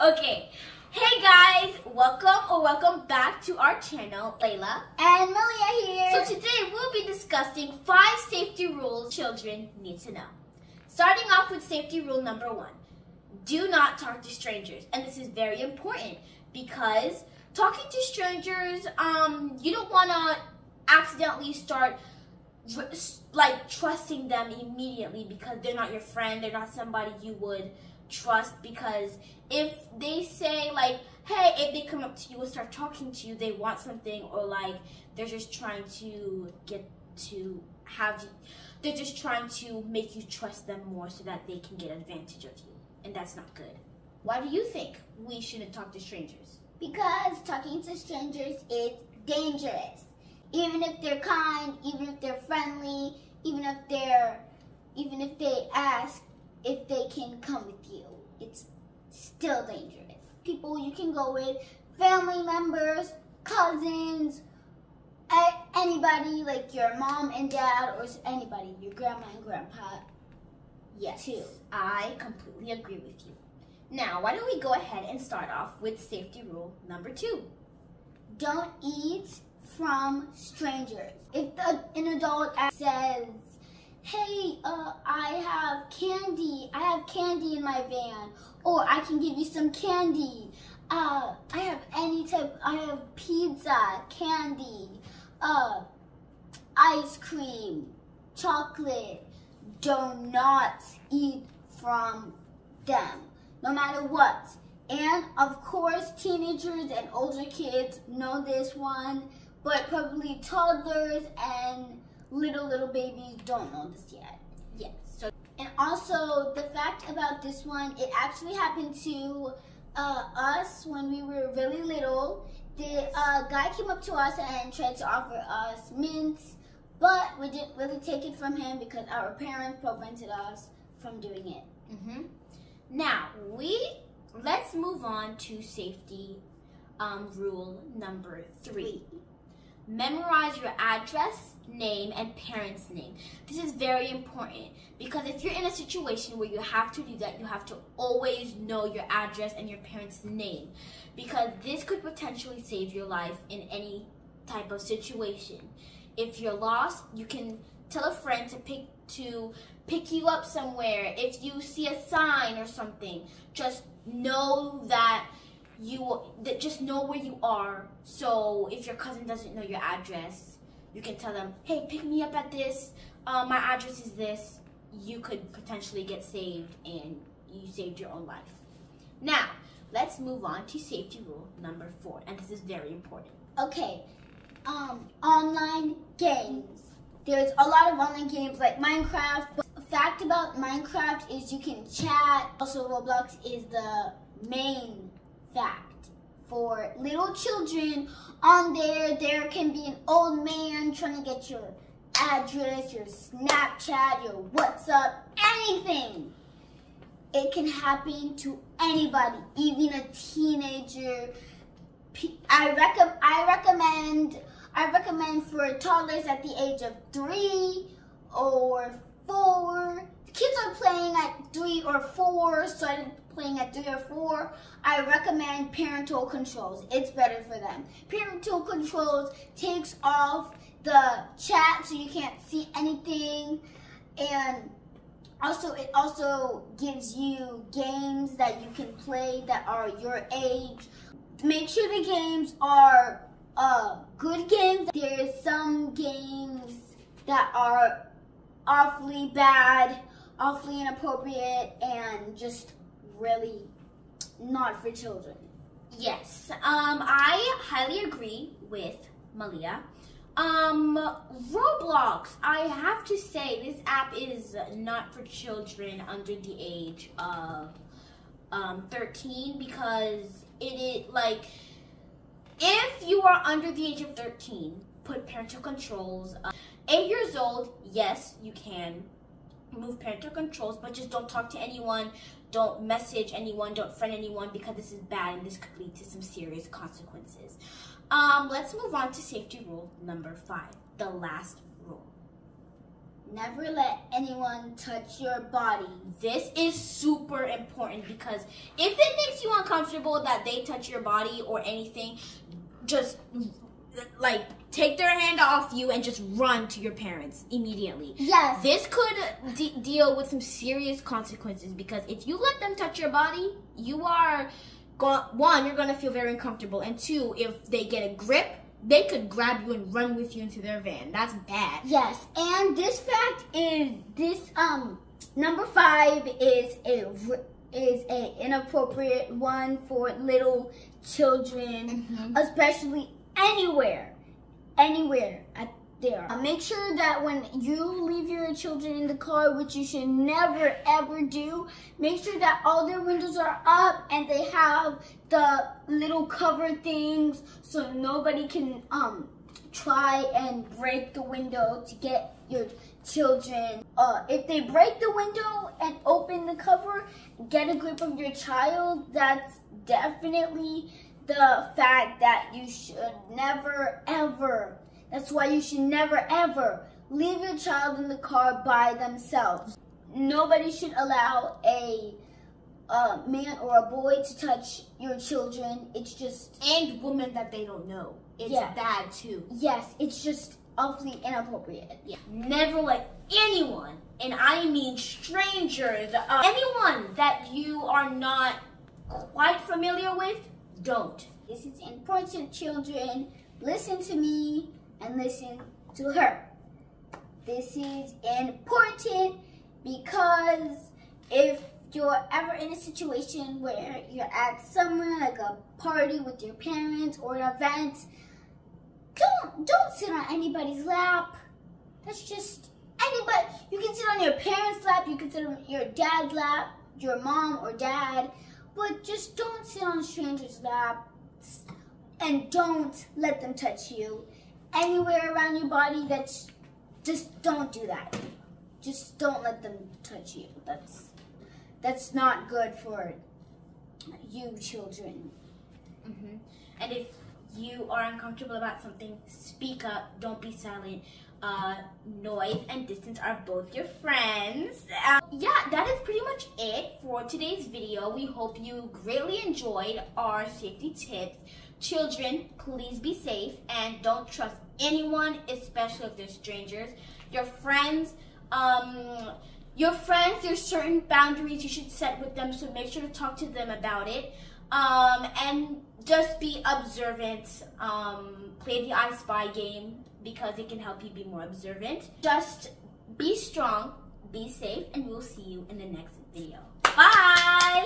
Okay. Hey guys, welcome back to our channel. Layla and Malia here. So today we'll be discussing 5 safety rules children need to know. Starting off with safety rule number 1. Do not talk to strangers. And this is very important because talking to strangers, you don't want to accidentally start trusting them immediately because they're not your friend, they're not somebody you would trust, because if they say hey, if they come up to you and start talking to you, they want something, or they're just trying to they're just trying to make you trust them more so that they can get advantage of you, and that's not good. Why do you think we shouldn't talk to strangers? Because talking to strangers is dangerous. Even if they're kind, even if they're friendly, even if they ask if they can come with you, it's still dangerous. People you can go with, family members, cousins, anybody, like your mom and dad, or anybody, your grandma and grandpa. Yes, too. I completely agree with you. Now, why don't we go ahead and start off with safety rule number 2. Don't eat from strangers. If an adult says, hey, I have candy in my van, or I can give you some candy, I have pizza, candy, ice cream, chocolate, do not eat from them, no matter what. And of course, teenagers and older kids know this one, but probably toddlers and little babies don't know this yet. Yes. And also, the fact about this one, it actually happened to us when we were really little. The guy came up to us and tried to offer us mints, but we didn't really take it from him because our parents prevented us from doing it. Now, let's move on to safety rule number 3. Memorize your address, name, and parents' name. This is very important because if you're in a situation where you have to do that, you have to always know your address and your parents' name, because this could potentially save your life in any type of situation. If you're lost, you can tell a friend to pick you up somewhere. If you see a sign or something, just know that just know where you are. So if your cousin doesn't know your address, you can tell them, hey, pick me up at this, my address is this. You could potentially get saved, and you saved your own life. Now, let's move on to safety rule number 4, and this is very important. Okay, online games. There's a lot of online games like Minecraft, but the fact about Minecraft is you can chat. Also, Roblox is the main fact for little children. On there can be an old man trying to get your address, your Snapchat, your WhatsApp, anything. It can happen to anybody, even a teenager. I recommend for toddlers at the age of 3 or 4. Kids are playing at 3 or 4, started playing at 3 or 4. I recommend parental controls. It's better for them. Parental controls takes off the chat so you can't see anything, and it also gives you games that you can play that are your age. Make sure the games are good games. There's some games that are awfully bad, awfully inappropriate, and just really not for children. Yes, I highly agree with Malia. Roblox, I have to say, this app is not for children under the age of 13, because it is if you are under the age of 13, put parental controls. 8 years old, yes, you can remove parental controls, but just don't talk to anyone, don't message anyone, don't friend anyone, because this is bad and this could lead to some serious consequences. Let's move on to safety rule number 5, the last rule. Never let anyone touch your body. This is super important because if it makes you uncomfortable that they touch your body or anything, just like take their hand off you and just run to your parents immediately. Yes. This could deal with some serious consequences because if you let them touch your body, you are, one, you're going to feel very uncomfortable, and two, if they get a grip, they could grab you and run with you into their van. That's bad. Yes, and this fact is number 5 is a inappropriate one for little children, especially anywhere there. Make sure that when you leave your children in the car, which you should never ever do, make sure that all their windows are up and they have the little cover things so nobody can try and break the window to get your children. If they break the window and open the cover, get a grip of your child. That's definitely the fact that you should never ever, that's why you should never ever leave your child in the car by themselves. Nobody should allow a man or a boy to touch your children. It's just... And women that they don't know. It's bad too. Yes, it's just awfully inappropriate. Yeah. Never let anyone, and I mean strangers, anyone that you are not quite familiar with, don't. This is important, children. Listen to me and listen to her. This is important because if you're ever in a situation where you're at somewhere like a party with your parents or an event, don't sit on anybody's lap. That's just anybody. You can sit on your parents' lap, you can sit on your dad's lap, your mom or dad, but just don't sit on strangers' lap and don't let them touch you. Anywhere around your body, just don't do that. Just don't let them touch you. That's not good for you children. And if you are uncomfortable about something, speak up. Don't be silent. Noise and distance are both your friends. Yeah, that is pretty much it for today's video. We hope you greatly enjoyed our safety tips. Children, please be safe and don't trust anyone, especially if they're strangers. Your friends, there's certain boundaries you should set with them, so make sure to talk to them about it. And just be observant. Play the I Spy game because it can help you be more observant. Just be strong, be safe, and we'll see you in the next video. Bye!